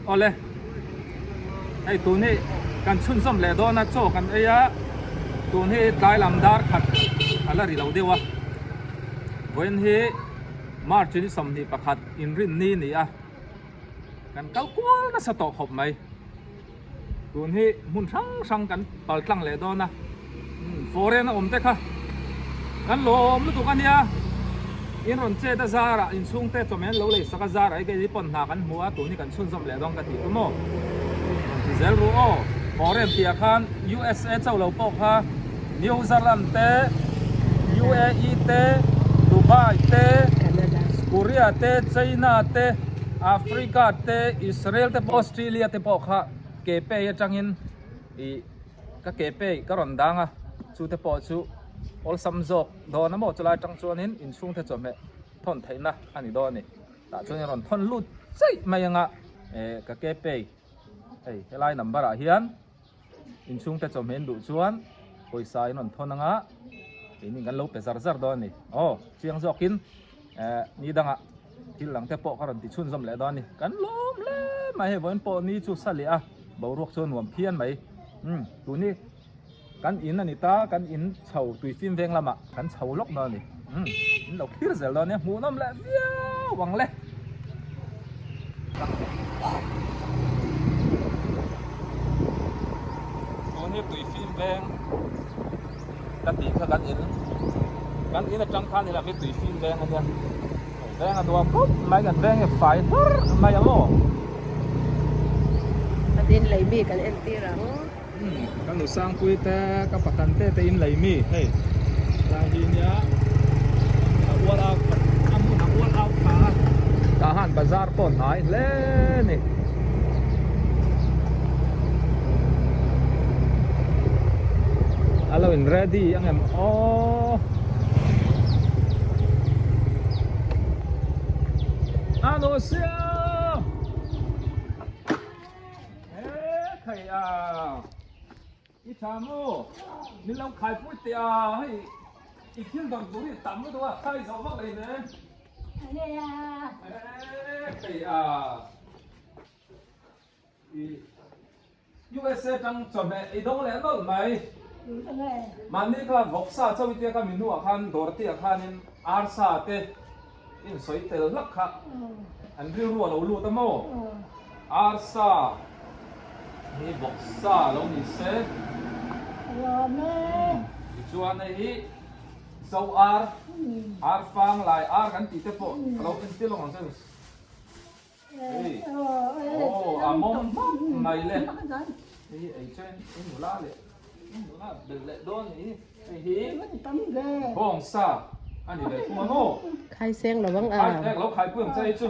เอาเลยไอ้ตัวนี้กันชุนซ้ำแหล่ดอนะโจกันไอ้ยะตัวนี้ได้ลำดาร์ขัดอะไรเราเดียววะเว้นที่มาร์จินสมนี่ประคัดอินรินนี่นี่อ่ะกันเก้ากวนนะสตอกหอบไหมตัวนี้มุนช่างกันเปิดตั้งแหล่ดอนะโฟเรนอมเตค่ะกันลมลูกตัวกันเนี่ยอินรอนเจตซาระอินช่วงเตจอมเห็นเราเลยสักซาระไอ้แกที่ปนหากันหัวตัวนี้กันชุนซ้ำแหล่ดองกันที่ตัวโม่เซลรู้อ๋อฟอเรนเตียคัน USA เจ้าเราปอกค่ะนิวซีแลนด์เต UAE เตดูไบเตเกาหลีเตจีนเตแอฟริกาเตอิสราเอลเตออสเตรเลียเตปอกค่ะเก็บไปจังอินอีก็เก็บไปก็รอนดังอ่ะชูเตปอกชูออลซัมจอกโดนน้ำมันจะไล่จังชวนหินอินช่วงเทจอมเมทนไทยนะอันนี้โดนนี่แต่ชวนรอนทนลุดใช่ไม่ยังอ่ะก็เก็บไปไล่นัมบาร์เฮียนอินช่วงเทจอมเห็นดูชวนคุยสายนนทนงะini kan lo pesar pesar doan ni oh siang zokin ni danga til lang te po karon ti chun zom le doan ni kan lom le mai he bon po ni chu sali a bo ruak chon nuam phian mai tu ni kan in ani ta kan in chau tui phim veng lama kan chau lok doan ni in lo khir zel doan ni mu nom le via wang le tu ni tui phim vengกันตีเขากันอินจังคันนี่แหละไม่ตีฟิล์มแดงอันเนี้ยแดงอันตัวปุ๊บไม่กันแดงไอ้ไฟไม่ยังโม่อันนี้ไหลมีกันเอ็นตีรังกันหนูสร้างคุยแต่กับประกันแต่อินไหลมีเฮ้ยลายนี้เนี่ยวัวเราอันนู้นวัวเราขาทหารบาซาร์ต้นหายเล่นี่Halo, in ready ang oh. Ano siya? Kaya Ichamo, nilang khai puti hay ikin dang duri tamu doa khai sao bak lai ne. Kaya USA tang chome idong le no maiมันนี่ก็วกซาเจ้าวิทยาการมินูอาคารดอร์ตีอาคารนินอาร์ซาเตอินสวยเตลลักขะอันเรื่องรัวเราลู่ตั้งโมอาร์ซานี่วกซาเรานี่เซ่จวนนี้โซอาร์ฟังลายอาร์กันตีเตปเราอินสติลงของเซนส์โอ้อามอมไม่เล่นนี่ไอ้เจนไอ้หนูล่าเลยดึกเล็ดโดนนี่ไอ้หีห้องซาอันนี้เลยคุณโม่ใครเสียงหรือบ้างแรกเราขายเพื่อนใจจุ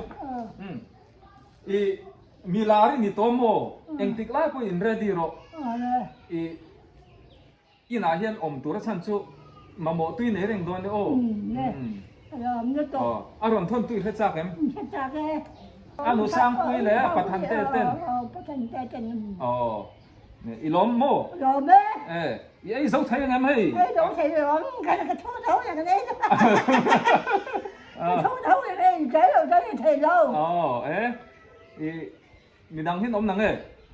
อีมีลารินี่โตโมเอ็งติกไล่ก็อินเรดีโรอีน่าเห็นอมตัวฉันจุมาโมตุยเนริงโดนโอ้อารมณ์ทนตุยเฮ็ดจากเอ็มอันนู้สร้างคุยแล้วประทันเต้เต้นอ๋อเนี่ยอีล้มโม่ล้มไอ้สาวไทยยังไงไหมไอ้สาวไทยล้มกันกระทู้เท้าอย่างนี้กระทู้เท้าอย่างนี้ใจเราใจไทยเราอ๋อมีดังที่นมนัง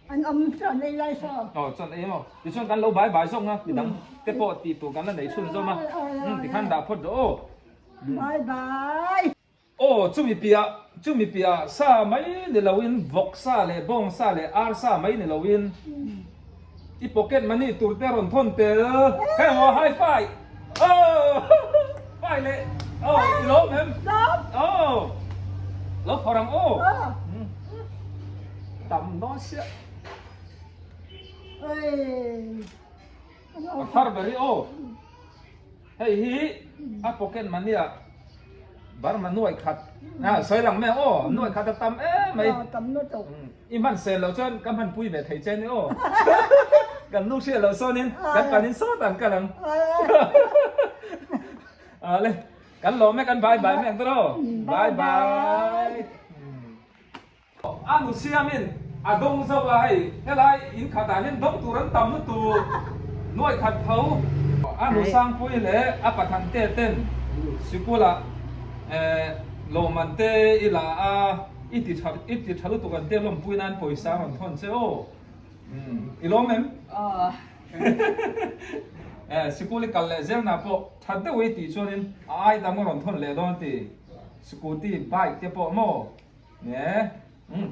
อันจนในไรสอบอ๋อจนมั้งดิฉันกันเราบ่ายส่งนะมีดังเตปอตีตัวกันแล้วไหนชุนซ้อมที่ขันดาพอดโอ้บายโอ้จุ่มมีเปียซาไม่ในเราวินวกซาเลยบงซาเลยอาร์ซาไม่ในเราวินอีพ็อกเก็ตมันนี่ตัวเตอร์รอนทนเตอร์แค่หัวไฮไฟไฟเลยลบเห็นลบพลังต่ำน้อยเสียฟาร์เบอรี่เฮ้ยอีพ็อกเก็ตมันนี่บาร์มันนวดขัดสวยหลังแม่นวดขัดต่ำไม่ต่ำนวดตกอีมันเสร็จแล้วจนกันพันปุยแบบไทยเจนกันลูกเชื่อเราโซนินกันปานินโซตันกันลังเลยกันหล่อแม่กันบายแม่ตัวบายอันนู้เสียมินดงสบายเฮ้ยอินขัดอันนี้ดงตัวรันต่ำตัวนวดขัดเขาอันนู้สร้างปุยเลยประทันเต้นสิกุละโลมันเตอีลา อิติทะลุตุกันเตียลมปุยนันปุยสามันทนเซโออีล้อมเอ็มสกูลิกัลเลเซลนาโปทัดเดวิติชวนินไอ้ดามรอนทนเลดอนตีสกูตี้ไบค์เตียโปโมเนี่ย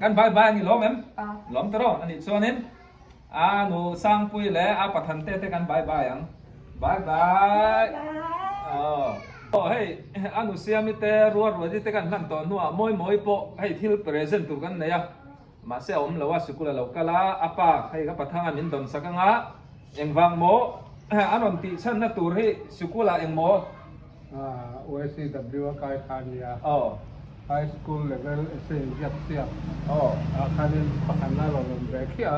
กันไบค์นี่ล้อมเอ็มล้อมตลอดอันนี้ชวนินหนูสร้างปุยเล่ปัทันเตกันไบค์ยังไบค์เฮ้ยหนูเสียมิเตรัวที่เตกันหลังตอนนัวมวยโปให้ทิลเพรสเซนต์ตุกันเนี่ยมาเสียเราว่าสกุลเรากะลาปะให้กับพัฒนามินดอนสักงะยังวางโมอันนั้นที่ฉันนัตุรีสกุลยังโมOSCW กายคานีย High School Level เสียบคานีพัฒนาเราเบกี้อ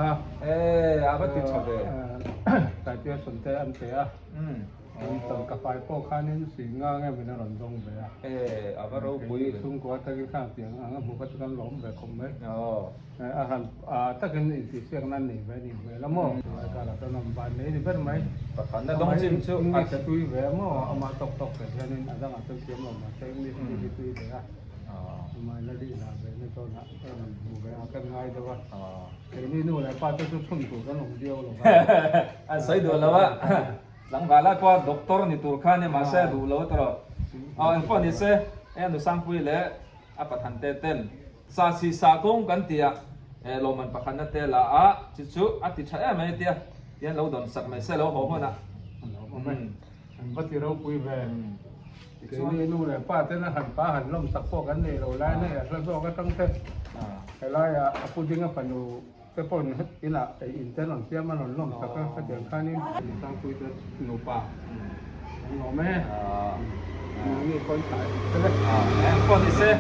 าบัติชอบเลยแต่ที่สนใจอันเสียตอนกับไฟพวกคานีสิงห์ไงเป็นอะไรตรงเบียอาบเราบุยสุ่มกว่าตะกี้ข้างเสียงบุกตะกันล้มแบบคอมเมนต์อาหารตะกี้อินสิเสียงนั่นนี่แบบนี้แล้วมั่วการเราต้องนำบานนี้เป็นไหมประกันนั่นต้องจิ้มชุบอาจจะตุยแบบมั่วเอามาตกแต่แค่นี้อาจจะมาเติมลงมาเติมนิดตุยเลยมาแล้วดีนะแบบนี้ก็นะบุกไปเอากันง่ายแต่ว่าแต่นี่นู่นเลยป้าจะชุ่มตัวกันหลงเดียวหลงอันใส่ดูแล้วว่าหลังบาลก็ด็อกเตอร์นี่ตัวข้านี่มาเสียดูแล้วตลอดอันพอนี่เสียหนูสร้างปุยเล่ปัทันเต้นซาซีซากงกันเตียโรมันประคันนั่นเตละจิติใช้ไม่เตียยันเราโดนสักไม่เสียเราหัวมันก็ที่เราคุยแบบคือนี่นู่นเลยป้าเต้นหันป้าหันล้มสักพวกกันเนี่ยเราไล่เนี่ยแล้วพวกก็ต้องเต้นไล่พูดจริงก็ฝันดูแต่พอนี่น่ะไออินเตอร์หลังเสียมันหล่นล้มสักก็เดี๋ยวข้านี่ตั้งคุยจะหนูป่าหนูแม่นี่คนขายใช่ไหมคนที่เสีย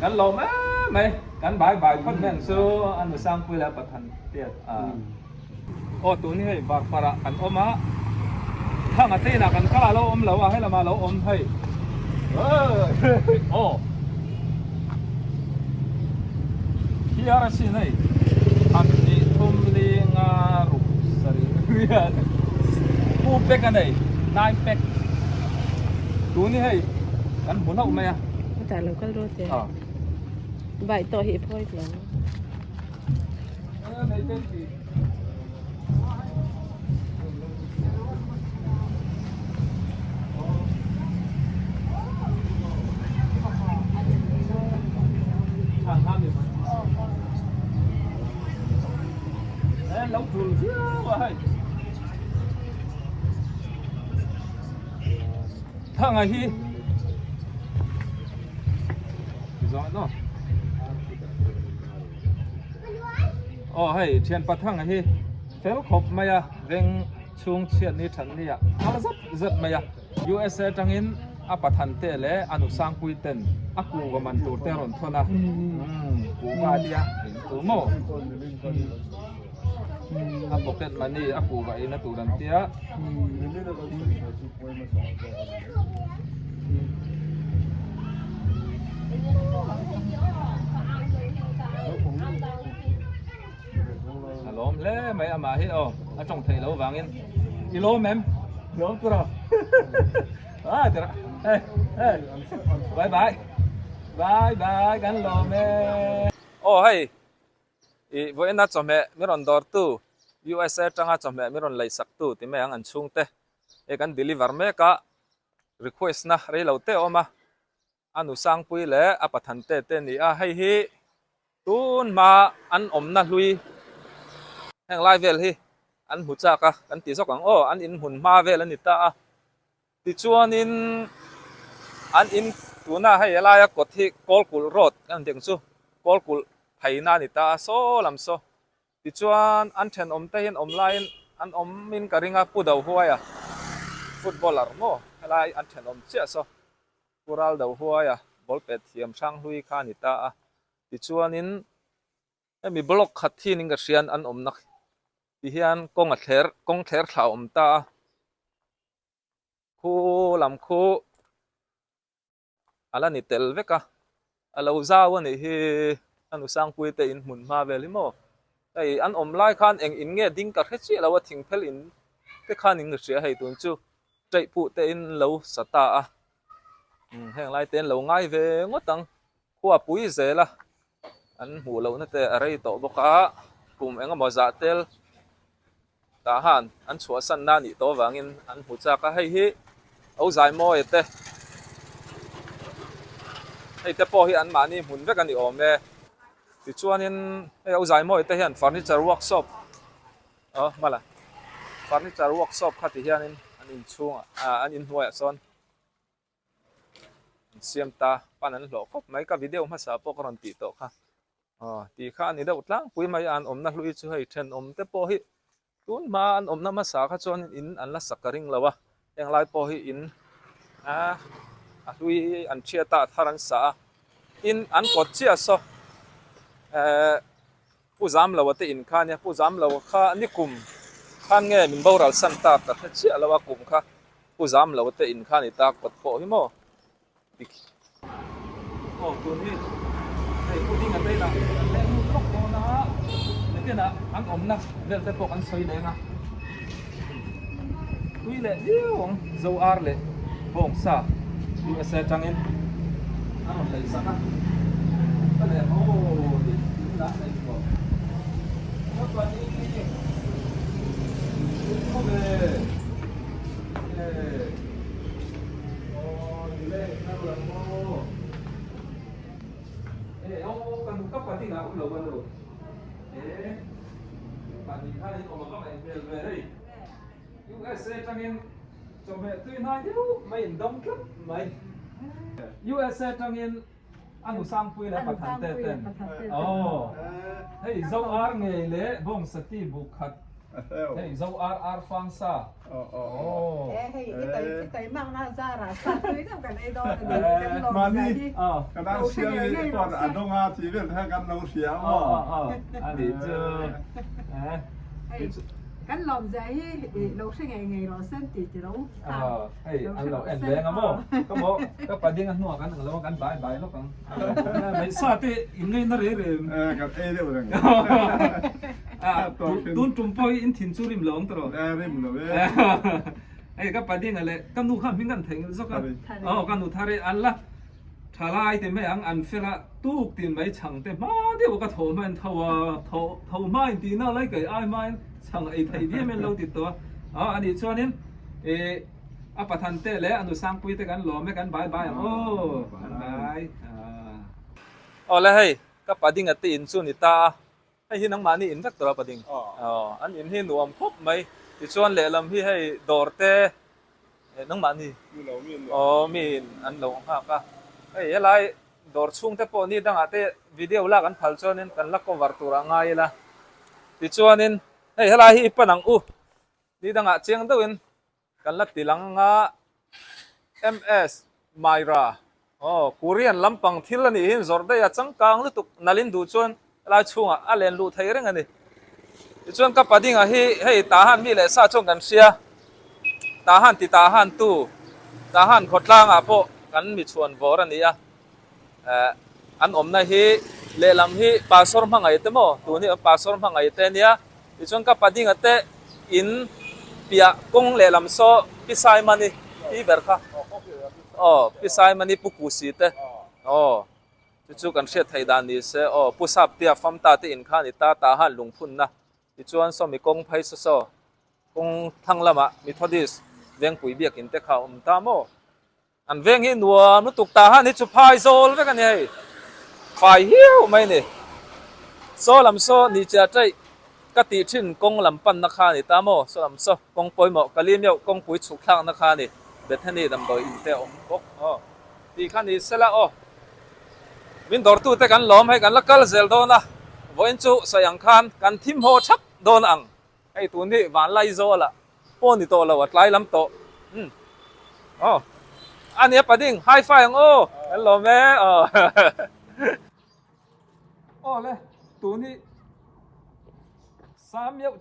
กันเราแม่ไหมกันบ่ายคนแม่งซื้ออันสร้างปุยแล้วประทันเตียโอ้ตัวนี้ให้บากประกันอมาถ้ามาตีนักกันก็เราอมเราให้เรามาเราอมให้โอ้ที่อะไรสิเนี่ยอันนี้ทุ่มลีงารุสรีเรียนกูเป็กกันเลยนายเป็กตัวนี้ให้กันบุญเอาไหมแต่เราก็รู้แต่ใบต่อเหตุพ่อยหลังlâu thường chứ vậy thằng này hi rõ nó hay chuyện bắt thằng này hi phèo khop mày à reng chung chuyện này thằng này à rất rất mày à USA trang in bắt thằng tê lẽ anu sang quy tên aku và mình tụt tê rồi thôi na cú ba đi à tụt mò pocket money aku ba ina turan tia lom le mấy ama hi trong thầy lâu vàng in ilo mem lom tu rồi tira hey bye bye gan lom hey với anh cho mẹ mấy lần đòi tu USA trang cho mẹ mấy lần lấy sắc tu thì mẹ ăn chung te cái deliver mẹ cả request na rei lâu te oma anh sang pui lẽ apa than te te ni hay hi tun ma anh na lui hang live vel hi anh hút cha ka anh tí sọc ang anh in hun ma vel anh ta tí chuan in anh in tu na hay la ko thi call kul road anh tiếng su call kul hay na ni ta so làm so ti chuan an then te hin line an min ka ringa pu dau huaya footballer mo helai an then che so pural dau huaya ball pet thiam sang hlui kha ni ta ti chuan in mi block khat thi ning ka sian an nak ti hian kong thler thlau ta khu lam khu ala ni tel veka alo zaw ni hi anu sang pui te in mun ma vel mo ai an lai khan eng in nge ding ka khechi lawa thing phel in te khan ing ria hei tun chu trai pu te in lo sata heng lai ten lo ngai ve ngotang khuwa pui zela an hmu lo na te a rei to boka kum enga mo za tel ta han an chua san na ni to wangin an hu cha ka hei hi au zai mo ete hei te po hi an mani mun vek ani om le ti chuanin hei au zai mo ete hian furniture workshop mala furniture workshop khati hianin an in chunga an in hnuai son siam ta panan lo khop mai ka video ma sa po karon ti to kha ti kha ani da utlang pui mai an om na hlui chu hei then om te po hi tun ma an om na ma sa kha chuan in an la sakaring lawa eng lai po hi in a hlui an chia ta tharan sa in an kot chia so pu zam lawa te in kha nya pu zam lawa kha ni kum khan nge min boral san ta ta chia lawa kum kha pu zam lawa te in kha ni ta kot po hi moตัวนี้ไอ้ผู้ที่กันได้ละแต่ลูกโตนะนี่นะอันอมนะเรื่องแต่พวกอันสวยเลยนะคุยเลยเดี๋ยวโซอาร์เลยบงซาดูเอสเอจังเงินอันนั้นเลยสักนะก็เลยโอ้ดีละไอ้พวกแล้วตอนนี้โอ้เลยโอ้ดีเลยน่ารักโอ้kan buka pati nggak udah kan lo, pati kali kalau makan yang bel-bel, yung saya cangin coba tuh nanya lu main dong klub main, yung saya cangin anu sampui lah patan teten, oh, hei zau ar ngele bong seti bukat, hei zau ar fangsa, oh, hei cái mang na ra là sao đấy đâu cái này đó mà đi cái đang xia đi còn ở đông a chỉ biết theo căn nấu xía mà anh đi chưa cái lòng giấy nấu sinh ngày nó sinh thì nấu hey anh lẩu em bé ngắm không có bố có phải đi ăn nua cái lẩu cái bài lúc còn mấy sao thì in nó rẻ cái ấy đấy rồi tuôn trùm poi in thìn chu rim lỏng rồi rim rồi ai cái phải đi ngay lệ cái nu khăm mình ăn thành rất cái cái nu thare ăn la thà lai thì mấy ăn phê la tu tiền mấy chẳng thì má đi cái thầu mình thầu mai thì nó lấy cái ai mai chẳng ai thấy đi mình lâu thì to anh đi cho nên apa than te le anu sang pui te kan lo me kan bye bye le hey ka pading ati in chu ni ta hay hinang mani in vector pading an in hi nuam khop mai ti chuan le lam hi hey dorte nang mani min an lo ha ka hey lai dor chung te po ni dang ate video la kan phal chonin kan la cover tura ngai la ti chuanin hey hala hi panang ni dang a chiang dawin kan la tilang nga MS Myra Korean lampang thil ani hin zor dai a changkang lu tuk nalin du chuan la chunga a len lu thei reng ani chuan ka pading a hi hei ta han mi le sa chong kan sia ta han ti ta han tu ta han khotlang a po kan mi chuan vor ani a an om na hi le lam hi pasor mangai te mo tu ni pasor mangai te nia chuan ka pading ate in pia kong le lam so pisai mani i berkha pisai mani pukusi te chu kan hriat thei dan ni se pusap tia fam ta te in kha ni ta han lungphun na ti chuan so mi kong phai so kong thanglama methodist veng pui biak in te kha ta mo an veng hi nuam nu tuk ta han ni chu phai zol ve kan hei phai hiu mai ni so lam so ni cha trai ka ti thin kong lam pan na kha ni ta mo so lam so kong poi mo kalim yo kong pui chuk thang na kha ni bethani dam doi in te om kok ti kha ni sela min dor tu te kan lom hai kan la kal zel do na voin chu sayang khan kan thim ho thak don ang ai tu ni van lai zo la po ni to la wat lai lam to ania pading high five ang hello me le tu ni sam yau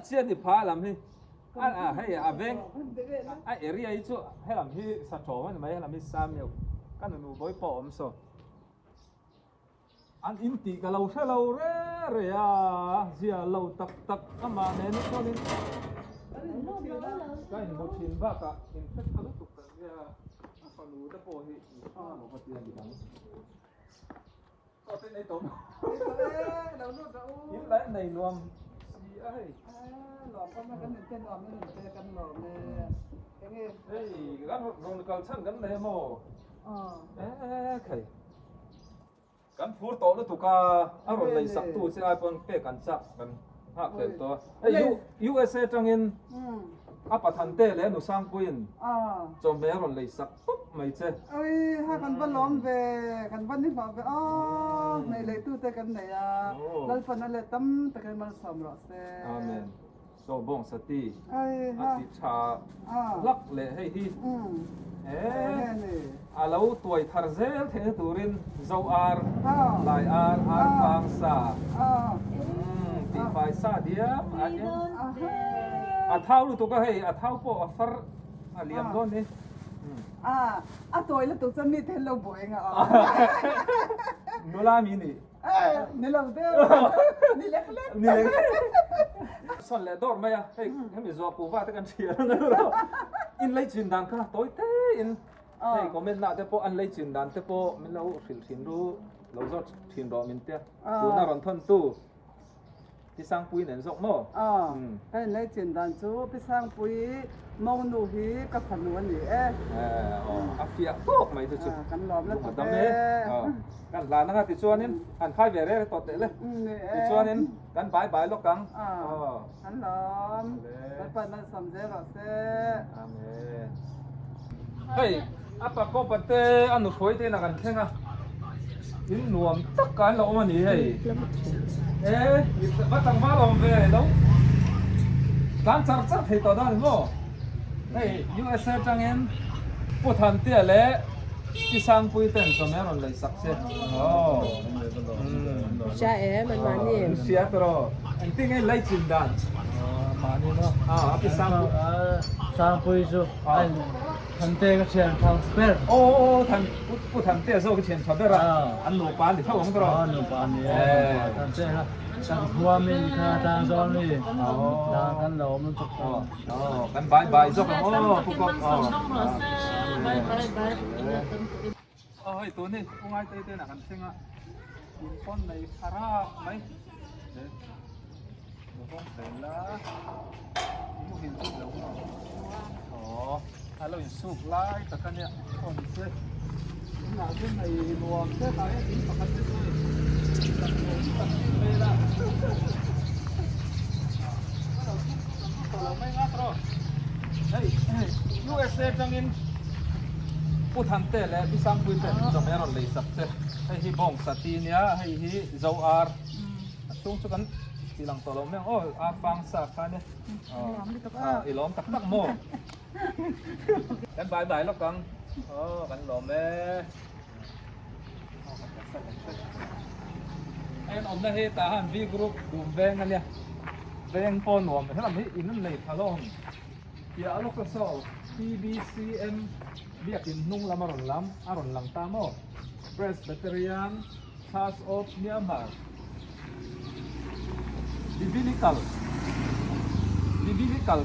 chia ni pha lam hi hay veng area hi chu hay lam hi sa tho man mai lam hi sam yau kan nu boi po om so an in ti ka lo se lo re zia lo tak ama ne ni ko ni ka in mo chin ba ka in fet ka tu ka ya pa lu da po hi mo pa ti ni dang ก็เป็นในตัว เราลูกเรา ยิ้มแล้วในรวมสีเอ้ย หลอมก็มากันหนึ่งเส้นหลอมไม่หนึ่งเจอกันหลอมเลยอย่างเงี้ย เฮ้ยแล้วโรงกาชั่นกันเลยโม อ๋อ เอ๊ะใครกันฟูโตแล้วถูกกาอารมณ์ในสักตู้ที่ไอ้ปนเป้กันจับกันหักเลยตัวเอ้ยUSA จังอินอาปัทันเต้แล้วหนูสร้างปุยน อ่า จอมเบรอนเลยสักปุ๊บไม่เจ๊ เอ้ยถ้ากันบ้านล้อมไปกันบ้านนี่บอกไปอ๋อในเลยตู้แต่กันไหนอ่ะแล้วปนนั่นเลยตั้มแต่กันมันสมรสเซ่ อาเมนโซบงสติ เอ้ย อา ฮะ ติชา อ่า ลักเลยให้ที่เอ๊ะ นี่ อาเราตัวทาร์เซลเทนตูรินเจ้าอาร์ อ่า ลายอาร์ฟังซา อ่า ตีไฟซาเดียมอันนี้ อ่า อาเท้าลูกตัวก็ให้อาเท้าพวกอัฟร์อาเลียมโดนนี่ อ่าตัวแล้วตัวจะมีเทนเราบ่อยไงอ๋อ นูลามีนี่ เอ้ยนี่เราเด้อนี่เล็ก นี่เลยส่วนเลดอร์ไหมอ่ะเฮ้ยให้มีจอปูว่าตะกันเชียร์นะเราอินเลยจินดังค่ะตัวเต้อินเฮ้ยก็ไม่น่าจะพออันเลยจินดังแต่พอไม่เราถินรู้เราจะถินรอมินเตียตัวน่ารอนทนตู้ที่สร้างปุยเนี่ยสกโม่ อ๋อให้เลยจินดันจูไปสร้างปุ๋ยมองดูฮีกับขนวนนี่เอ๊ะ อาเฟียโป๊กไม่จะจุด กันหลอมแล้ว ดำเนี่ยกันหลานนะครับติดชัวนี่อันค่ายเวรเลยต่อเตะเลย นี่ ติดชัวนี่กันบายลูกกัง กันหลอมแล้วปนันสมเจรอเซ่ อาเมนเฮ้ยอาปากก็ปัตเตอันนู้นช่วยเตะนักันแข่งอ่ะยินนวมตักกันเราอันนี้เฮ้ยมาตั้งมาลงเวรแล้วการจัดจัดให้ต่อได้หรือเปล่าเฮ้ย USA จังเงินผู้ทันเตี้ยและที่สร้างปุยเต็มจอมแม่เราเลยสักเสียใช่มันมานี่ เสียตัวอันที่ไงไล่จินดัน มานี่เนาะ ที่สร้าง สร้างปุยสุทันเต้ก็เชียนทางเปิด โอ้ทันผู้ทันเตี้ยโซ่ก็เชียนชอบได้ละอันหนูปานที่เท่าของตัว หนูปานนี้ทันเต้ละทางทัวร์มีค่าทางซอนนี่ทางกันหลอมมันตกต่อ กันบายซะกันโอ้พวกก็เฮ้ยตัวนี้พวกไอ้เต้ๆน่ะกันเซ็งอ่ะกินป้อนในคาราไหมเดี๋ยวต้องเสร็จแล้วมูหินสุกแล้วอ๋อถ้าเราหินสุกไล่ตะกันเนี่ยคนเสียหนาขึ้นในรวมเท่าไหร่ถึงปกติเลยละเราไม่งัดหรอกเฮ้ย USA จังอินผู้ทันเตะและที่สร้างปุยเตะจะไม่รอดเลยสักเตะให้ฮีบองสตีเนียให้ฮีเจ้าอาร์ตุ้งชุกันทีหลังตัวเราแม่งโอ้อาร์ฟังสักกันเนี่ยอีล้อมตักตักโม่กันบายแล้วกังกันหล่อแม่ไอ้น้องนั่นเฮตาฮันวีกรุ๊ปดูแบงกันเนี่ยแบงปอนหวมให้เราไม่อินนั่นเลยพะล้องอย่าลูกกระสอบ PBCM เรียกอินนุ่งละมารอนล้ำอารอนหลังตามอ Presbyterian Church of Myanmar Biblical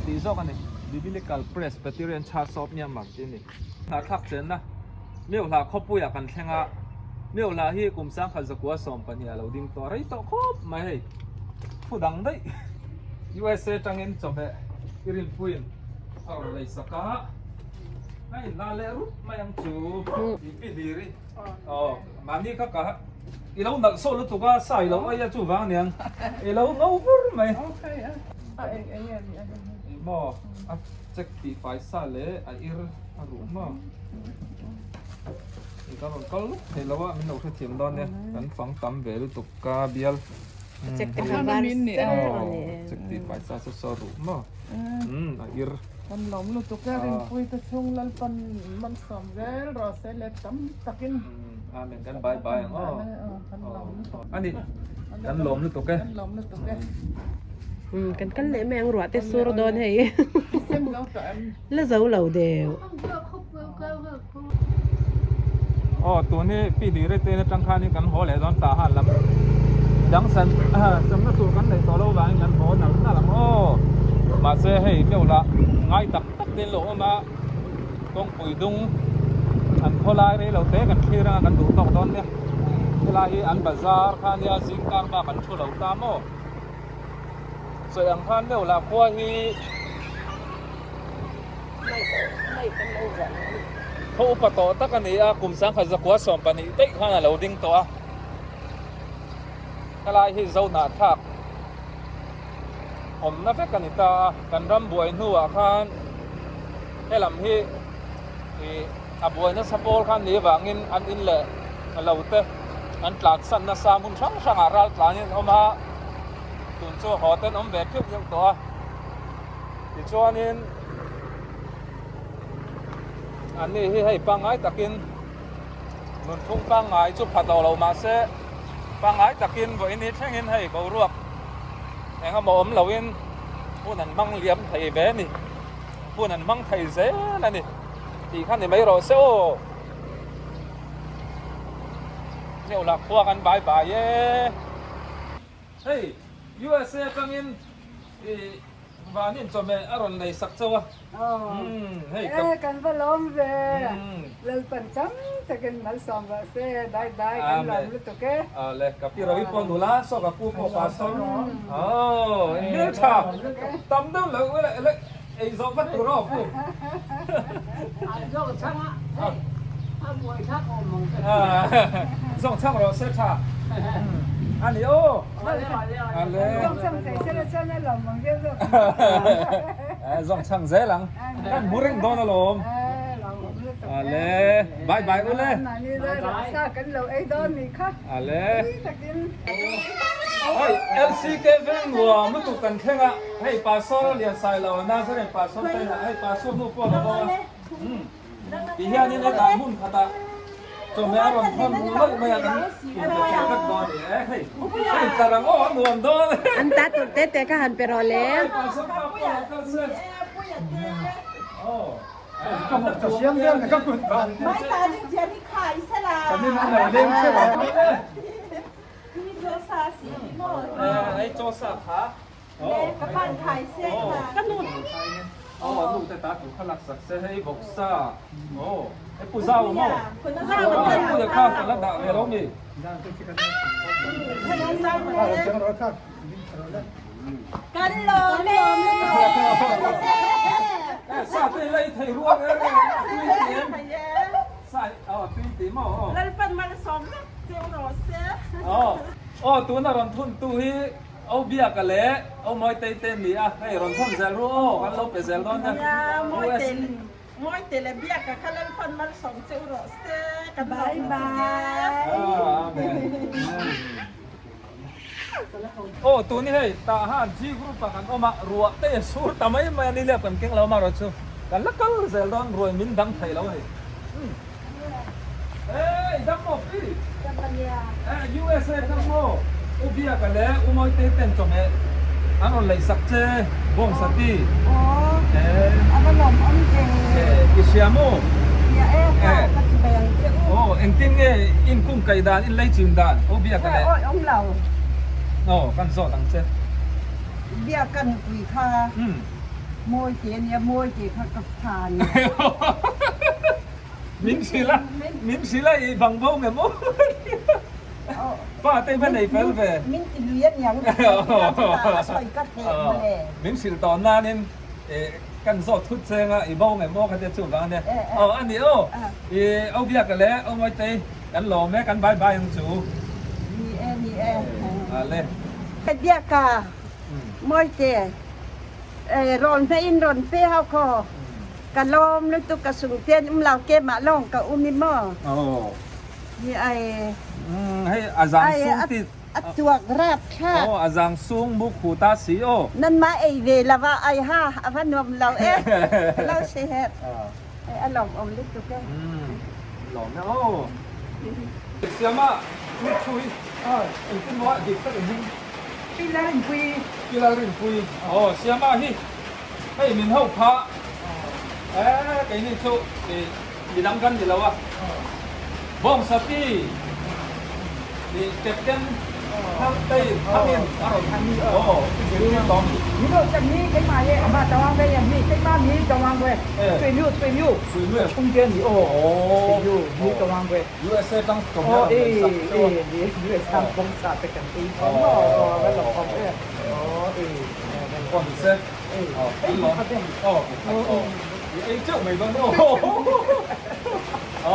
ตีโซกันนี่ Biblical Presbyterian Church of Myanmar ที่นี่หาทักเจนนะเมื่อเราครบปุยกันแข่งอะเมื่อเราที่กลุ่มสร้างขันสกัวสมปัญญาเราดิ้งตัวไรต่อครบไม่ให้ผู้ดังได้ USA จังเงินจบแบบอิรินปุยเอาเลยสักกะไม่น่าเลี้ยรุ่ไม่ยังจูอีพีดีริมานี่ก็กะอีเราหนักโซ่แล้วตัวก็ใส่เราไอ้ยาจูบางเนี่ยอีเราเงาฟุ้งไหม โอเคอ่ะเอ็งหม้ออ่ะเจ็กตีไฟซาเลยอ่ะอีร์อ่ะรู้มั้งอีกแล้วก็ลุกเห็นแล้วว่ามันเอาเทียมดอนเนี่ยกันฝังตำเวลุตุกกาเบียล เจ็กกันบ้านนี่ เจ็กตีไฟซาสอรู้มั้งอ่ะอีร์ กันหลอมลูกตุ๊กแกเรื่องปุยตะชงลันปันมันสมเจรอเซ่เล็บตั้มตะกิน เหมือนกันบายอ๋อ กันหลอม อันนี้กันหลอมหรือตัวแก กันหลอมลูกตุ๊กแก กันเลยแมงรัวแต่สูรโดนให้ เส้นเราแต่ แล้วเจ้าเหล่าเดียว อ๋อตัวนี้ปีดีเลยเต้นจังคันนี่กันหัวแหล่ตอนตาหันลำยังสันสำนักตัวกันในตัวเราวางกันหัวหนังน่าลำโอ้มาเซ่ให้เดี๋ยวละง่ายตักเต้นโลมาต้องปุ๋ยดุงอันโคลายเลยเราเตะกันขี้ร่างกันดูตอกตอนเนี่ย เวลาที่อันบาซาร์ข้าเนี่ยสิงการมากันชุดเราตามโม่ส่วนข้าเนี่ยเวลาพวกที่เขาอุปโตตะกันนี่กลุ่มสังขารกวาดสมปนิเด็กข้าเนี่ยเราดิ้งตัวเวลาที่เจ้าหน้าทักผมนับกันนี่ตากันรำบวยหัวข้านให้ลำที่บวยนั่นสปอร์ข้านนี้ว่างินอันอินเล่เราเตะอันตลาดสันนัสามุนช่างช่างอาราตลาดนี้เขามาตุนโซ่หอเต้นแบบเพียบยังตัวที่ช่วนี้อันนี้ให้ปังไอ้ตะกินนุนทุ่งปังไอ้จุดผัดเรามาเสะปังไอ้ตะกินบ่อินนี้แช่งอินให้เบารวกแต่เขาบอกเราอินผู้นั้นมั่งเลี้ยมไทยเบนี่ผู้นั้นมั่งไทยเสนั่นนี่ตีขั้นนี่ไม่รอเซโอเนี่ยหลักพวกกันบายบายเย่เฮ้ย USA กังอินวานินจอมอารอนในสักเจ้าเฮ้ย kan balom ve lal pancam takin mal som va se dai kan lam lu to ke เลยกับพี่เราวิปนดูละสกับกูพอปาสอนเนี่ยชาตำตั้งเลยไอ้สองพันตัวรอบกูส่งช่างเราเสียชาอันนี้โอ้อันเลย som sam sai se la cha na lam mang ge lo ส่งช่างเสียหลังกันมุริงโดนอารมณ์ lam lu to อันเลยบายบายกูเลย na ni da sa kan lo ai don ni kha อันเลย takin เฮ้ย LCK เว้งหัวมันถูกกันแค่ละให้ปลาซ้อนเรียนสายเราน่าจะได้ปลาซ้อนได้ละให้ปลาซ้อนนู่นพวกเราบ้างปีเฮียนี่ในตามุ่นขตาจงแม่รอนท่อนรู้เลยไม่อยากกินแต่แค่กัดดอนเฮ้ยเฮ้ยตารังอ้อนวมดอน Anta tu tete ka han pero le. ปลาซ้อนปลาพวกเราก็เสียโอ้ จะเสียงเรื่องนะครับคุณตา ไม่ตาจริงๆนี่ขายสลา ตอนนี้มันเล่นใช่ไหม ที่เธอซาสีโม่ ไอ้โจสักขาโอ้ กระปั้นขายเส้นค่ะก็นุ่น อ๋อลูกแต่ตาถูกขลักสักเสียให้บอกซ่าโอ้ไอ้ผู้เจ้ามั่ง คนนั้น ผู้ เจ้า เจ้าจะฆ่าแต่ละด่าไม่ร้องมี คนนั้นเจ้า เสียงรถครับ กันโลเล่ ซาเตะเลยไทยรัวเลยใส่ตีตีหม้อ แล้วเป็นมันสมเซลล์โรเซ่ อ๋อตัวนารอนทุนตู้ฮีเอาเบียกันเลยเอามอยเตเต้นนี่อ่ะให้รอนทุนเซลรู้กันลบไปเซลดอนนะ มอยเตลเบียกับคันแล้วเป็นมันสมเซลล์โรเซ่กันบายบาย โอ้ตัวนี้เฮ้ยตาหันจีกรุ๊ปกันเอามารัวเตะสูดทำไมไม่นี่เรียกกันเก่งเรามารอชูกันละกันเซลดอนรวยมินดังไทยแล้วเฮ้ยเอ้ยดังหมดพี่USA ทั้งหมดอุบิยกันแล้วอุโมยเตเต้นจอมเออันนั้นเลยสักเจ้บ่งสติ oh apa lom om ke อิเชียโม ya ka bayang ke โอ้เอ็งติ้งอินคุ้มไก่ดานอินไลจินดานอุบิยกันแล้ว oi om lau โอ้กันโซดังเจ้ bia kan kui kha môi chị nhà môi chị kha ka phan มินสิละอีบังโบแม่โมป้าเต้ไปไหนเฟลเว่ min ti luyet yang soi ka the ma le มินสิตอนนั้นนี่กันโซทุดเซงอ่ะอีโบแม่โมกันจะจุดแล้วเนี่ยอันนี้โอ้เอาเบียกันแล้วเอาไว้เตกันหล่อแม่กันบายบายยังจู ni e เลย ka dia ka môi chị ron pe in ron pe ha ko ka lom lu tu ka sung tiên lau ke ma long ka umi mo โอ้ ni ai ให้อาจารย์ซุงติด atuak rap kha โอ้อาจารย์ซุงบุกขูตาสีโอ nan ma ai ve la va ai ha avan nom lau e lau se het ai alom om lu tu ke หล่อแม่โอ้เสียมาไม่คุยอีกคนว่าเด็กก็ยิง pi la rin pui กีฬารินคุยโอ้เสียมาฮิให้มินเฮาพระไอ้นี่ชุมีดังกันอยู่แล้ววะบ้องสตีนี่เก็บกัน ทางตีทางนี้อร่อยทางนี้โอ้ที่เรื่องตอง นี่เราจะมีcái mà vậy mà tao ăn đâyมีcái màมีtao ăn về tùy nhiêu 水面空间里哦有มีtao ăn về USA 当总哦诶你越上风沙这个地方哦那老公诶哦诶光比赛哦哎哦哦哎这没关系哦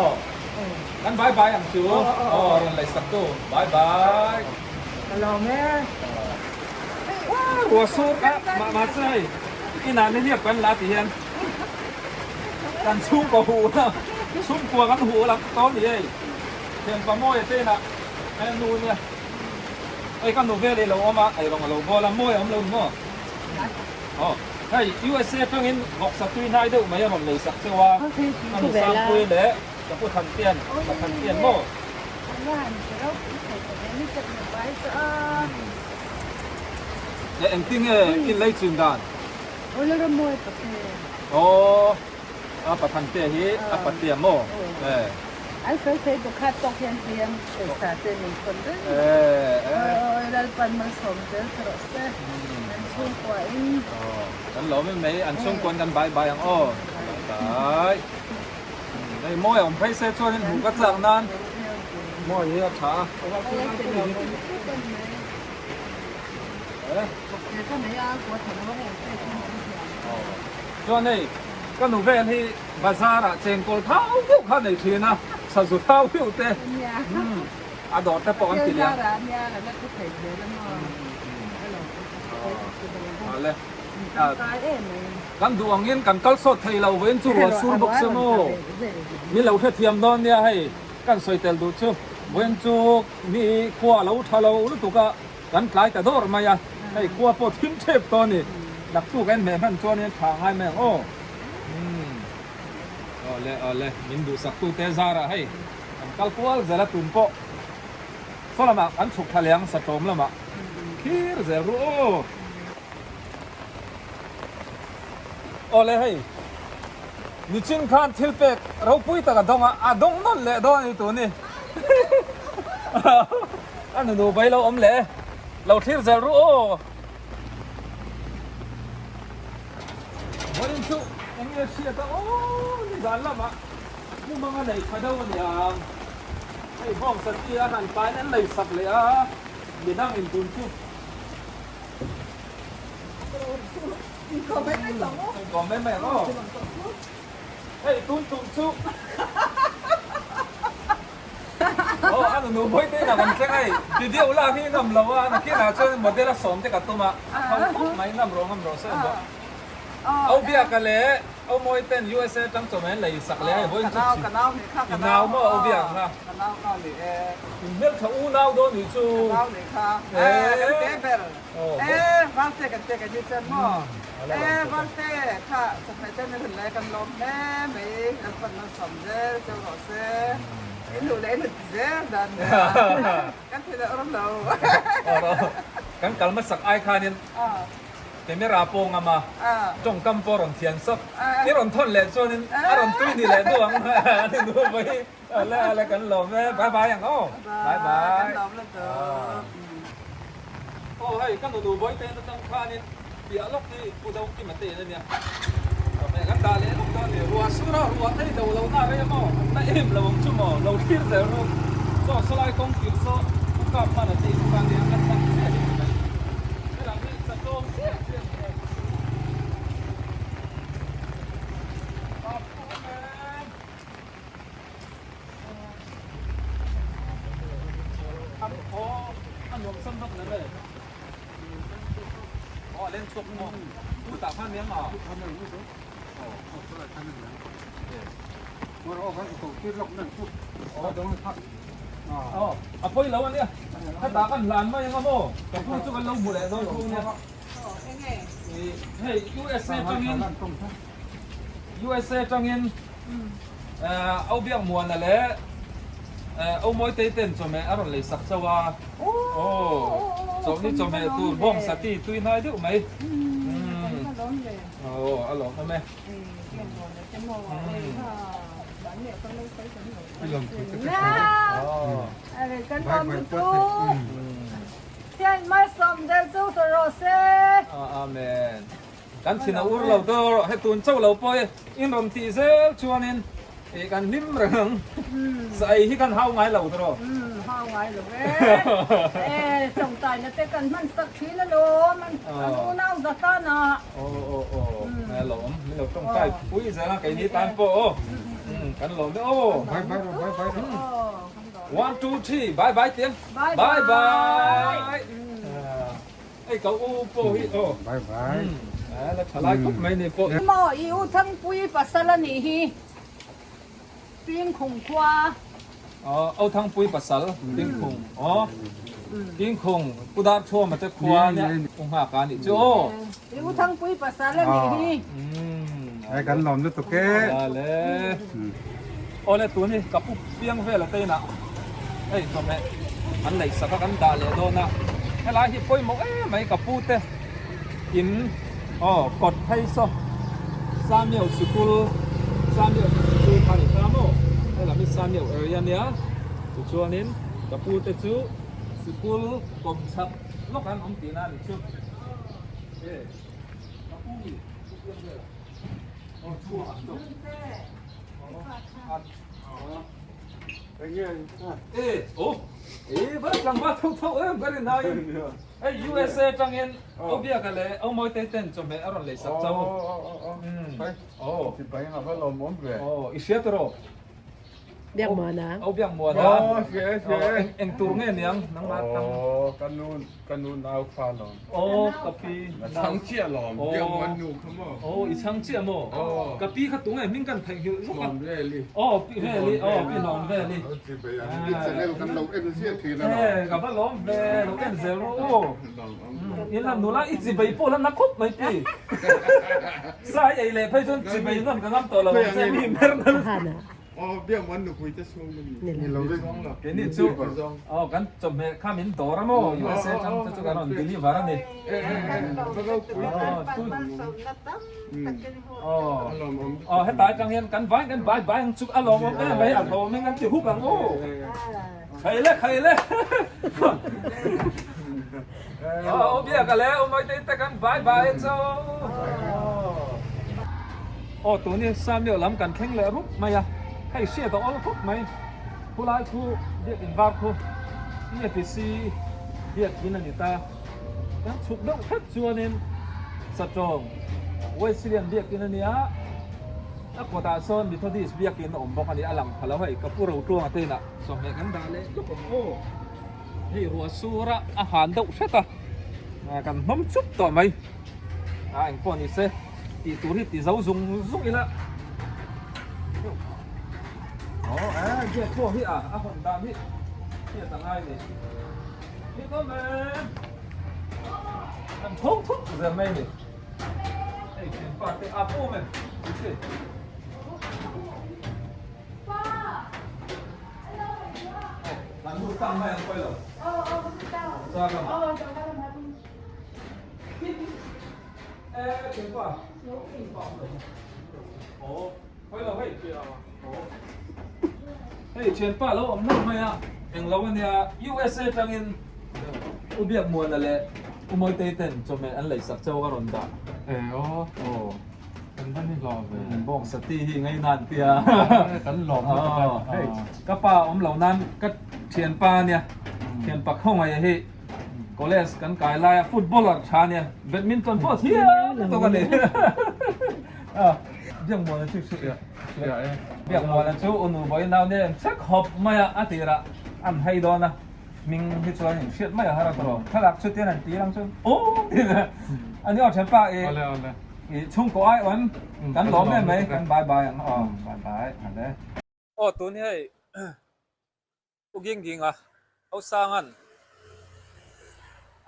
งั้นบายบายอย่างชัวอ๋ออะไรสักตัวบายบาย เราแม่ ว้าวหัวสูบอะมาใส่ที่นานไม่เรียกกันลาตีเฮียนกันชุ่มกับหูนะชุ่มกลัวกันหูละตอนนี้เพียงปะโม่เต้นอะไอ้นูเนี่ยไอ้กันนูเวเลยเราเอามาไอ้ลงเราบอลละโม่เอาเราโม่อ๋อไอ้ USA ตรงนี้บอกสักตัวไหนดูไม่ยอมเลยสักตัวมันสามคุยเลยจะพูดทันเตียนทันเตียนโม่เดี๋ยวเอ็งติ้งกินเลยจึงกัน โอ้แล้วมวยปะเท โอ้อาปะทันเตียฮีอาปะเตียโมไอ้เคยดูค่าตกเทียนเตียมสาเตียนคนด้วยเราปันมาสมเจอครอสเตอร์นั่นช่วงกว่าอีฉันหลอไม่อันช่วงกวนกันบายบายอย่างอ้อตายไอ้โม่ผมไปเซ็ตช่วยหูกระจังนั้นโม่ยี่ช้าช่วงนี้ก็หนูเว้นที่บาซาร์เจงโกลเท้าวิวข้างในทีนะสัสุเท้าวิวเต้อาดอดแต่ปอนติเนี่ยมาเลยกันดวงเงินกันกัลสดไทยเราเว้นจูรัวซูบุกสโนมีเราเทียมดอนเนี่ยให้กันสวยเตลดูชูเว้นจูมีขวาเราทะเลรู้ตัวกันกลายแต่ดอร์มาyaให้ขวาปอดทิ้งเทปตอนนี้ดักสู้กันแม่พันจวนเนี่ยทางให้แม่โอ้เอาเลยมินดูสักตู้เตซาระให้กัลกัวจะละตุนโปสละมาอันฉุกทะเลงสะตมละมาคีร์เซรูโอ้เลยให้นิชินคานทิลเป็กเราปุ้ยตะกันดงอ่ะดงนั่นแหละดงนี่ตัวนี้อันนั้นดูไปเราอมเลยเราทิลเซรูวันนี้ชุยังเชียร์ต่อโอ้นี่กันละมามึงมาไหนขัดเอาเนี่ยไอ้ห้องสติอาหารไปนั่นเลยสักเลยอ่ะมีนั่งอินทุนชุก็ไม่ก็เฮ้ยตุนชุโอ้อันนั้นหนูไม่ได้นะมันใช่ไงทีเดียวล่ะพี่นำเราว่านักที่น่าจะหมดเวลาสอนแต่กับตัวมาเขาไม่นำร้องเส้นบ่เอาเบียกันเลยเอามวยเต้น USA ตั้งตัวแม่เลยสักเลยเฮ้ยจุดกันนาวนี่ค่ะกันนาวมั้งเอาเบียค่ะกันนาวก็เลยเมื่อเขาอู้นาวโดนอยู่ชูนาวนี่ค่ะเเต้เบลวันเสกันเจกันยืดเส้นมั้งวันเสค่ะจะไปเต้นในถึงไรกันลมแม่ไม่กันคนมาสมเจ้าเจ้าหล่อเซ่หนูเล่นเจ้าดันกันที่เราเรากันกัลมาสักไอคานินแต่ไม่ราโปงอะมาจงกำปอรอนเทียนซับนี่รอนท่อนแหละส่วนนี้รอนตุ้ยนี่แหละดวงนี่ดูไปอะไรกันหล่อแม่บายบายอย่างอ้บายบายโอ้ให้กันดูบอยเต้นตั้งค่านี่เดี๋ยวล็อกที่กูจะกินมาเต้นเนี่ยแม่กันตาเลยล็อกตาเลยรัวสุรารัวไอ้เดี๋ยวเราหน้าเรียมั้งนั่นเอ็มเราวงชั่วโมงเราคิดแต่เราก็สลายกองกินโซ่กูกลับมาแล้วที่กูการเรียนกันตั้งแต่เด็กเลยไม่หลังนี้สะโตเสียอันยกซ้ำทับนั่นเลยอ๋อเล่นชกมั้งกูตัดผ้าเนี้ยมาทำอะไรนี่ดูอ๋อทำอะไรนี่มันออกมาตกที่ล็อกนั่นชุบอ๋อตรงนี้พักอ๋ออ่ะพ่อเราเนี่ยถ้าตากันหลานมายังไงบ่แต่พูดจุกันเราบุเรเราชูเนี่ยเฮ้ย USA จังยิน USA จังยินเอาเบี้ยมวนนั่นแหละเอามวยเต้นจอมอารมณ์เลยสักสวาโอ้จอมนี่จอมตัวบ้องสติตุยน้อยดูไหมโอ้อร่อยไหมอะไรกันบ้างตู้ Jen mai som de zu to ro se. Amen. Kan china ur lo do he tun chau lo poi in rom ti zel chuanin e kan lim rang sai hi kan hau ngai lo do. Ha ngai lo ve. Trong tai na te kan man sak thi na lo man anu nau za ka na. Nè lộn, mình lộn trong tay, ui giờ là cái gì tan po, cắn lộn đấy, bye bye bye bye one two three, bye bye tiếng, Bye bye bye. bye, ấy cậu u po hi, bye bye là trả lại cúp mấy này po, Mo i u thang pui pasala ni hi. Ping khung kwa. Âu thăng pui pasal, tiếng khùng, tiếng khùng, cú đáp chua mà chắc khoa nhá, ông hạ cá này chứ, I u thang pui pasala ni hi. aiกันหลอมด้วยตัวแก lẽ, lẽ tuần này cặp bút piang về là tây nào, ấy không mẹ, anh này sao các anh đà lẽ đâu na, cái lá hiệp coi một mấy cặp bút thế, in, cột hay sao, Sam nhiều school khai ra mô, hay là mình Sam nhiều area nhá, tụi cho nên cặp bút thế chứ, school cùng sắp, lúc anh ông tí na được chưa, cặp bút chua hẳn rồi. Vẫn chẳng bắt thâu em cái này. USA trong yên, ông biết cái này, ông mới tới tên cho mẹ ở đây sắp châu. thì phải là phải làm món về Ít xíu rồi. Biak mo na. Ông biết mua đó. thế Anh tu nghe niang, nắng mát tăng. กันนูนเอาฟ้าหลอม Cà phê. ทั้งเชี่ยหลอมเดี๋ยวมันหนูเขาบอก Ít sáng chia mồ. Cà phê khát tung nghe, mình cần thành hiệu lúc หลอมเรื่อยลิ về đi, bị nón về đi. ที่ไปอันนี้จะเล่นกันเราเอ็นเสียทีนะ Gặp bắt lóm về, nó cái zero. หลอม yên làm nó lại ít gì bấy bộ lắm nó cúp mấy tỷ sai ấy lệ phải chôn chỉ bấy năm cái năm tổ là sẽ bị mất nó Hana. อ๋อเบี้ยมันหนูคุยจะช่วงนึง Nila. นี่เราได้ cái này chú cái chồng mẹ khám in tổ lắm ô USA trong cho cái nó đi vào này แล้วก็คุย oh หลอม hết tại trong hiện cắn vái ăn chụp ăn lòm cái mấy ăn thầu mấy ăn chịu hút lắm ô khơi lên biết cái lẽ ông mới tới cắn vái cho tụi này sao nhiều lắm cần khen lẽ rút mày à hay xe tao rút mày cô lại cô việc in vào cô việc thì si việc gì là người ta đang chụp động hết chưa nên sát trồng quay xí liền việc cái này á các cô ta sơn bị thôi đi việc cái nó ổn bọc anh đi làm phải là vậy các cô đầu truông à tên ạ xong mẹ gắn đá lên lúc ô thì rùa sura hàn đậu hết à cần mắm chút tỏi mày anh con đi xe thì túi thì giấu dùng vậy đó kia thua hi phần đam hi kia tầng hai này hi có mẹ ăn thúc giờ mày này đây chuyện phạt cái apple mày làm nuôi tăng mày ăn quay rồi sao không chuyện qua quay rồi hay hey, chuyện pa lâu ông năm mày à, anh lâu anh ya USA trong in, ubiak mua nè lệ, umoy tên cho mẹ anh lấy sắc châu cái ronda,กันท่านนี่รอไป bong sati hi ngay nan tia, กันหลอม hey, các pa ông lâu nan, các chuyện pa nè, chuyện pa không ai hi, college kan kai lai footballer cha nè, badminton po thia, to cái này, riêng mua là chút chút việc mua là chú ôn với nào nè chắc hộp mày à tira ăn hay đó nè mình đi chơi những chuyện mày à hay là rồiถ้ารักชุดเตี้ยนั่นตีลังชุดโอ้อันนี้เอาเชฟป้าเอง เอาเลยเอาเลย ช่วงก่อนวันกันล้อมได้ไหมกันบายบายอันนี้ตัวนี้อุกิงกิงอ่ะเอาสร้าง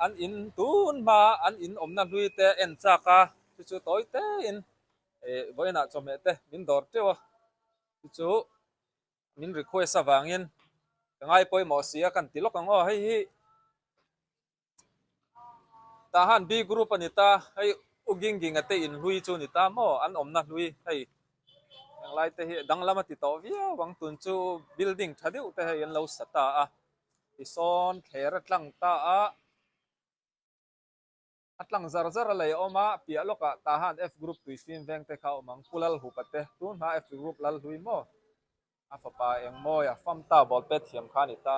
อันอินตูนมาอันอินอมนันลุยเตเอ็นจากอ่ะชุดตัวเตอินvới nãy cho mẹ tê mình đổ tiêu chú mình request sa vangin ngay poi mo sia kan tilok ang hay ta han b group anita hay uging ging ate in lui chu nita mo an omna lui hay ang lai te dang lama ti to via wang tun chu building thadiu te hay lo sata a ison kherat lang ta a atlang zar zar lei oma pia loka tahan F group tui fim veng te kha omang pulal hupate tun ha F group lal hui mo afapa eng mo ya famta bol pet thiam khani ta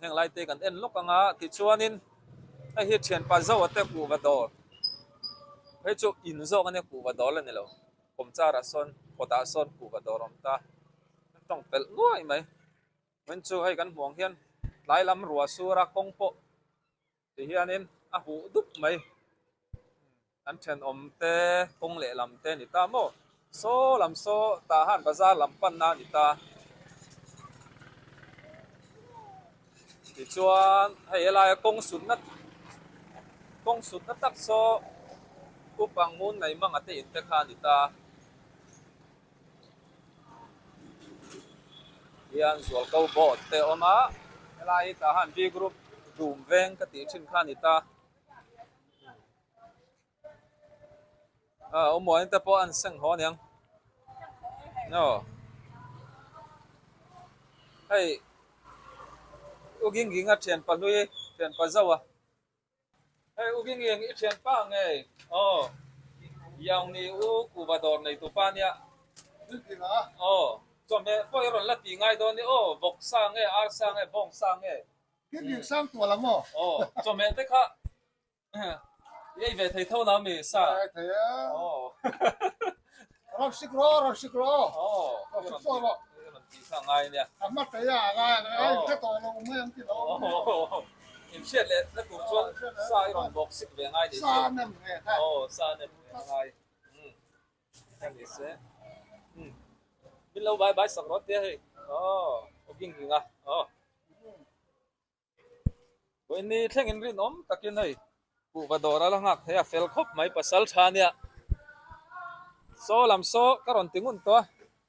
heng lai te kan en loka nga ti chuanin a hi thian pa zo ate ku wa dor he chu in zo kan ku wa dor la ni lo kom chara son pota son ku wa dor om ta tong pel ngoi mai men chu hai kan huang hian lai lam ruwa sura kong po ti hianin a hu dup mai an then om te kong le lam te ni ta mo so lam so ta han bazar lam pan na ni ta ti chuan hei lai kong sut na tak so upang mun nei mang ate in te kha ni ta hian zual ko bo te oma lai ta han B group room veng ka ti chin kha ni ta omo an ta po an seng ho nyang no hey uging ging a thian pa hlui thian pa zawa hey uging ging i thian pa nge yang ni u ku ba dor nei tu pa nia cho mẹ phơi rồi lát tí ngay đó ni vọc sang nghe ar sang nghe bong sang nghe cái việc sang tuổi lắm mà cho mẹ tất cả vậy về thầy thâu nào mình sa thầy rau xích ro rồi rồi tí sang ngay nè mắt thầy ngay cái tổ nó mới ăn cái đó em chết lệ nó cũng cho sa rồi vọc xích về ngay đi sa nem nghe thầy sa nem về ngay em đi xe bin lâu bye bye sạc rót thế hay ok kinh à vậy ni thằng anh rin om takin này cụ và đồ ra là ngạc thấy à fel khop mấy pasal cha nè so làm so các con tiếng ôn to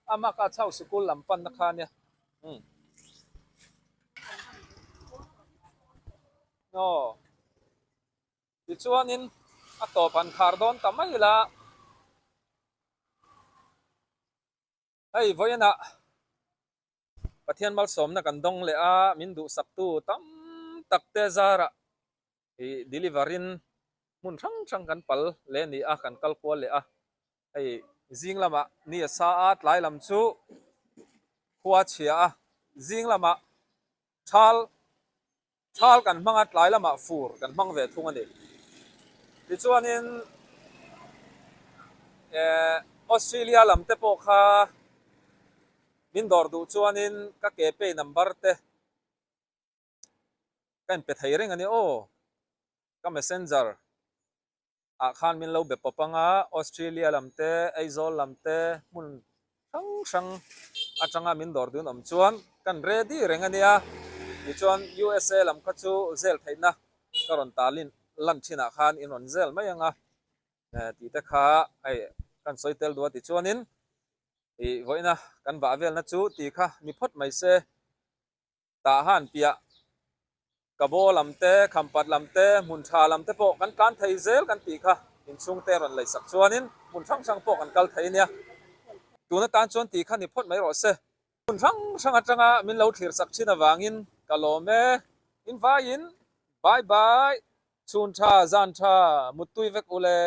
ama cả cháu school làm pan na khan nè thì chuan in to pan khardon tamai la hey voi na pathian mal som na kan dong le a min du sak tu tam tak te zara e deliverin mun thang kan pal le ni a kan kal ko le a hey zing lama ni sa at lai lam chu khua chia a zing lama thal kan mangat lai lama fur kan mang ve thung ani ti chuanin Australia lam te po kha min dor du chuanin ka ke pe number te kan pe thai reng ani ka messenger a khan min lo be popanga Australia lamte aizol lamte mun sang atanga min dor dun om chuan kan ready reng ania ti chuan USA lam ka chu zel thaina karon talin lan thina khan in on zel mai anga ti ta kha ai kan soitel do ti chuanin e voina kan ba vel na chu ti kha mi phot mai se ta han pia kabo lamte khampat lamte mun tha lamte po kan thai zel kan ti kha in chung te ron lai sak chuanin mun sang po kan kal thai nia tuna tan chuan ti kha ni phot mai ro se mun sang atanga min lo thir sak china wangin kalome in va in bye bye chun tha zan tha mutui vek ule